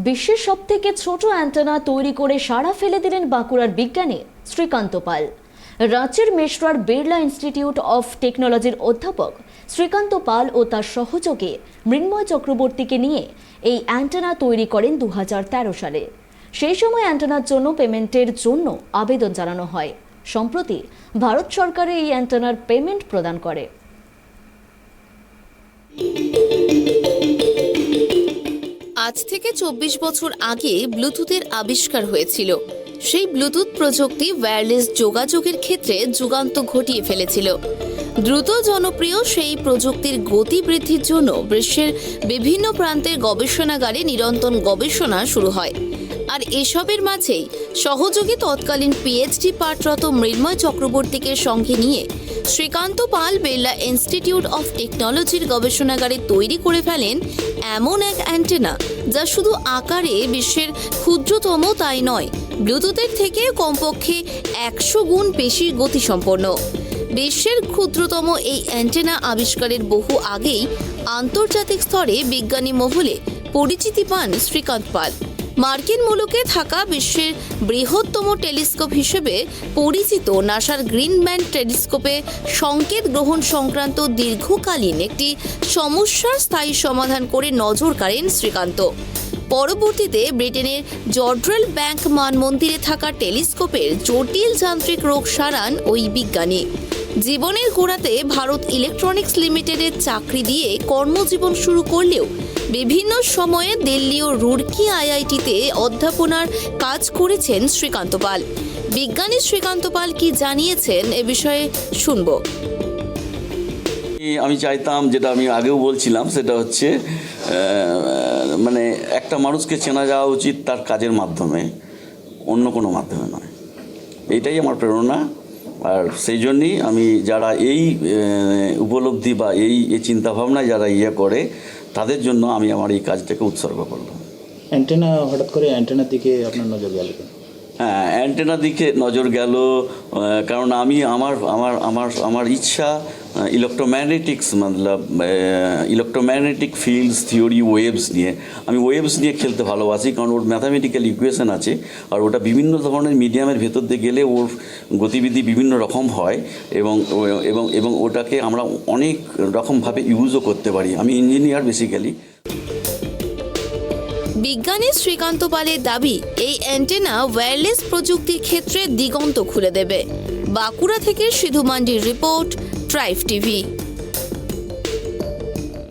বিশ্বের সবথেকে ছোট অ্যান্টেনা তৈরি করে সাড়া ফেলে দিলেন বাঁকুড়ার বিজ্ঞানী শ্রীকান্ত পাল। রাঁচির মেশরার বিড়লা ইনস্টিটিউট অফ টেকনোলজির অধ্যাপক শ্রীকান্ত পাল ও তার সহযোগী মৃন্ময় চক্রবর্তীকে নিয়ে এই অ্যান্টেনা তৈরি করেন 2013 সালে। সেই সময় অ্যান্টেনার জন্য পেমেন্টের জন্য আবেদন জানানো হয়। সম্প্রতি ভারত সরকার এই অ্যান্টেনার পেমেন্ট প্রদান করে। আজ থেকে 24 বছর আগে ব্লুটুথের আবিষ্কার হয়েছিল। সেই ব্লুটুথ প্রযুক্তি ওয়্যারলেস যোগাযোগের ক্ষেত্রে যুগান্ত ঘটিয়ে ফেলেছিল। দ্রুত জনপ্রিয় সেই প্রযুক্তির গতি বৃদ্ধির জন্য বিশ্বের বিভিন্ন প্রান্তের গবেষণাগারে নিরন্তর গবেষণা শুরু হয়। আর এসবের মাঝেই সহযোগী তৎকালীন পিএইচডি পাঠরত মৃন্ময় চক্রবর্তীকে সঙ্গে নিয়ে শ্রীকান্ত পাল বিড়লা ইনস্টিটিউট অফ টেকনোলজির গবেষণাগারে তৈরি করে ফেলেন এমন এক অ্যান্টেনা যা শুধু আকারে বিশ্বের ক্ষুদ্রতম তাই নয়, ব্লুটুথের থেকে কমপক্ষে 100 গুণ বেশি গতিসম্পন্ন। বিশ্বের ক্ষুদ্রতম এই অ্যান্টেনা আবিষ্কারের বহু আগেই আন্তর্জাতিক স্তরে বিজ্ঞানী মহলে পরিচিতি পান শ্রীকান্ত পাল। মার্কিন মুলুকে থাকা বিশ্বের বৃহত্তম টেলিস্কোপ হিসেবে পরিচিত নাসার গ্রিন ব্যান্ড টেলিস্কোপে সংকেত গ্রহণ সংক্রান্ত দীর্ঘকালীন একটি সমস্যার স্থায়ী সমাধান করে নজর কাড়েন শ্রীকান্ত। পরবর্তীতে ব্রিটেনের জর্ড্রেল ব্যাংক মানমন্দিরে থাকা টেলিস্কোপের জটিল যান্ত্রিক রোগ সারান ওই বিজ্ঞানী। জীবনের গোড়াতে ভারত ইলেকট্রনিক্স লিমিটেডের চাকরি দিয়ে কর্মজীবন শুরু করলেও বিভিন্ন সময়ে দিল্লি ও রুড়কি আইআইটিতে অধ্যাপনার কাজ করেছেন শ্রীকান্ত পাল। বিজ্ঞানী শ্রীকান্ত পাল কি জানিয়েছেন এ বিষয়ে শুনব। আমি চাইতাম, যেটা আমি আগেও বলছিলাম, সেটা হচ্ছে মানে একটা মানুষকে চেনা যাওয়া উচিত তার কাজের মাধ্যমে, অন্য কোনো মাধ্যমে নয়। এইটাই আমার প্রেরণা। আর সেই জন্যই আমি যারা এই উপলব্ধি বা এই চিন্তাভাবনায় যারা করে তাদের জন্য আমি আমার এই কাজটাকে উৎসর্গ করলাম। অ্যান্টেনা, হঠাৎ করে অ্যান্টেনার দিকে আপনার নজর গেল? হ্যাঁ, অ্যান্টেনার দিকে নজর গেল কারণ আমি আমার ইচ্ছা ইলেকট্রোম্যাগনেটিক্স মতলব ইলেকট্রোম্যাগনেটিক ফিল্ডস থিওরি ওয়েভস নিয়ে। আমি ওয়েভস নিয়ে খেলতে ভালোবাসি কারণ ওর ম্যাথামেটিক্যাল ইকুয়েশন আছে আর ওটা বিভিন্ন ধরনের মিডিয়ামের ভেতর দিয়ে গেলে ওর গতিবিধি বিভিন্ন রকম হয় এবং এবং এবং ওটাকে আমরা অনেক রকমভাবে ইউজও করতে পারি। আমি ইঞ্জিনিয়ার বেসিক্যালি। বিজ্ঞানী শ্রীকান্ত পালের দাবি, এই অ্যান্টেনা ওয়্যারলেস প্রযুক্তির ক্ষেত্রে দিগন্ত খুলে দেবে। বাঁকুড়া থেকে সিধু মান্ডির রিপোর্ট, ট্রাইব টিভি।